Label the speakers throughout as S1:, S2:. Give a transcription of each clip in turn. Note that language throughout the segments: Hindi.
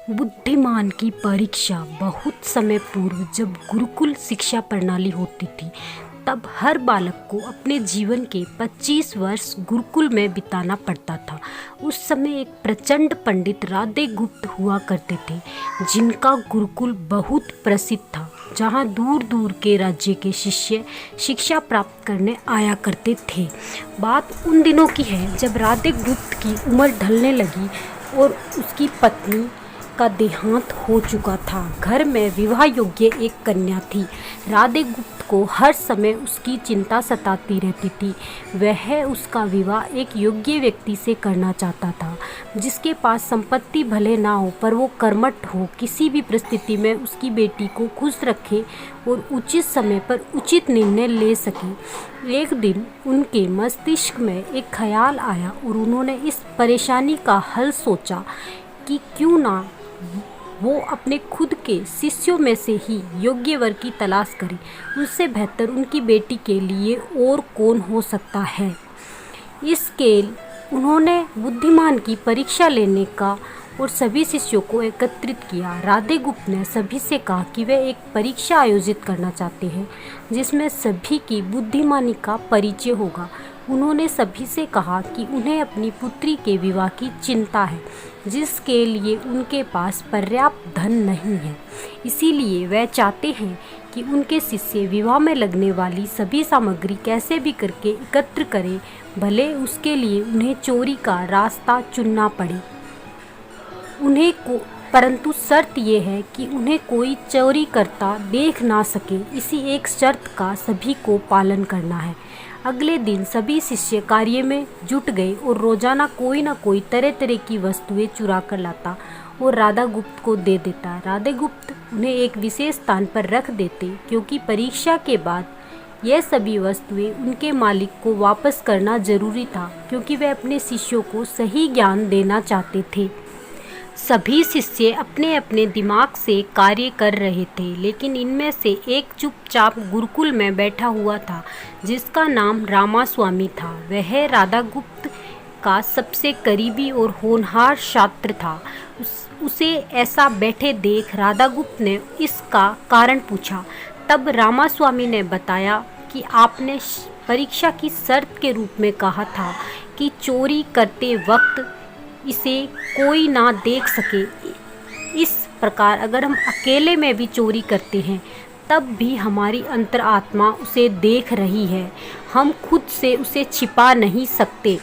S1: बुद्धिमान की परीक्षा बहुत समय पूर्व जब गुरुकुल शिक्षा प्रणाली होती थी, तब हर बालक को अपने जीवन के 25 वर्ष गुरुकुल में बिताना पड़ता था। उस समय एक प्रचंड पंडित राधे गुप्त हुआ करते थे, जिनका गुरुकुल बहुत प्रसिद्ध था, जहाँ दूर दूर के राज्य के शिष्य शिक्षा प्राप्त करने आया करते थे। बात उन दिनों की है जब राधे गुप्त की उम्र ढलने लगी और उसकी पत्नी का देहांत हो चुका था। घर में विवाह योग्य एक कन्या थी। राधे गुप्त को हर समय उसकी चिंता सताती रहती थी। वह उसका विवाह एक योग्य व्यक्ति से करना चाहता था, जिसके पास संपत्ति भले ना हो पर वो कर्मठ हो, किसी भी परिस्थिति में उसकी बेटी को खुश रखे और उचित समय पर उचित निर्णय ले सके। एक दिन उनके मस्तिष्क में एक ख्याल आया और उन्होंने इस परेशानी का हल सोचा कि क्यों ना वो अपने खुद के शिष्यों में से ही योग्य वर की तलाश करें। उससे बेहतर उनकी बेटी के लिए और कौन हो सकता है। इसके उन्होंने बुद्धिमान की परीक्षा लेने का और सभी शिष्यों को एकत्रित किया। राधे गुप्त ने सभी से कहा कि वे एक परीक्षा आयोजित करना चाहते हैं, जिसमें सभी की बुद्धिमानी का परिचय होगा। उन्होंने सभी से कहा कि उन्हें अपनी पुत्री के विवाह की चिंता है, जिसके लिए उनके पास पर्याप्त धन नहीं है। इसीलिए वे चाहते हैं कि उनके शिष्य विवाह में लगने वाली सभी सामग्री कैसे भी करके एकत्र करें, भले उसके लिए उन्हें चोरी का रास्ता चुनना पड़े। परंतु शर्त यह है कि उन्हें कोई चोरी करता देख ना सके। इसी एक शर्त का सभी को पालन करना है। अगले दिन सभी शिष्य कार्य में जुट गए और रोजाना कोई ना कोई तरह तरह की वस्तुएं चुरा कर लाता और राधा गुप्त को दे देता। राधे गुप्त उन्हें एक विशेष स्थान पर रख देते, क्योंकि परीक्षा के बाद यह सभी वस्तुएं उनके मालिक को वापस करना जरूरी था, क्योंकि वे अपने शिष्यों को सही ज्ञान देना चाहते थे। सभी शिष्य अपने अपने दिमाग से कार्य कर रहे थे, लेकिन इनमें से एक चुपचाप गुरुकुल में बैठा हुआ था, जिसका नाम रामास्वामी था। वह राधा गुप्त का सबसे करीबी और होनहार छात्र था। उसे ऐसा बैठे देख राधा गुप्त ने इसका कारण पूछा। तब रामास्वामी ने बताया कि आपने परीक्षा की शर्त के रूप में कहा था कि चोरी करते वक्त इसे कोई ना देख सके। इस प्रकार अगर हम अकेले में भी चोरी करते हैं, तब भी हमारी अंतरात्मा उसे देख रही है। हम खुद से उसे छिपा नहीं सकते।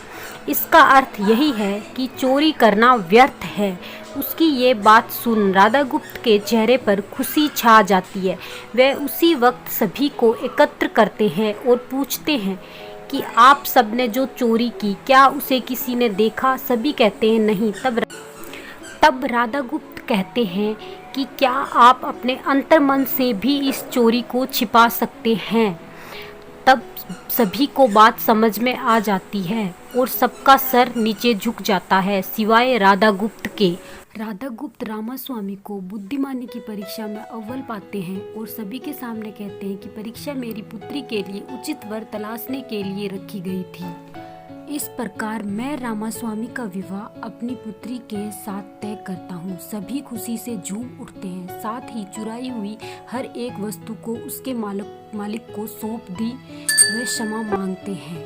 S1: इसका अर्थ यही है कि चोरी करना व्यर्थ है। उसकी ये बात सुन राधा गुप्त के चेहरे पर खुशी छा जाती है। वह उसी वक्त सभी को एकत्र करते हैं और पूछते हैं कि आप सबने जो चोरी की, क्या उसे किसी ने देखा? सभी कहते हैं नहीं। तब राधा गुप्त कहते हैं कि क्या आप अपने अंतर्मन से भी इस चोरी को छिपा सकते हैं? तब सभी को बात समझ में आ जाती है और सबका सर नीचे झुक जाता है, सिवाय राधा गुप्त के। राधा गुप्त रामास्वामी को बुद्धिमानी की परीक्षा में अव्वल पाते हैं और सभी के सामने कहते हैं कि परीक्षा मेरी पुत्री के लिए उचित वर तलाशने के लिए रखी गई थी। इस प्रकार मैं रामास्वामी का विवाह अपनी पुत्री के साथ तय करता हूँ। सभी खुशी से झूम उठते हैं। साथ ही चुराई हुई हर एक वस्तु को उसके मालिक को सौंप दी वे क्षमा मांगते हैं।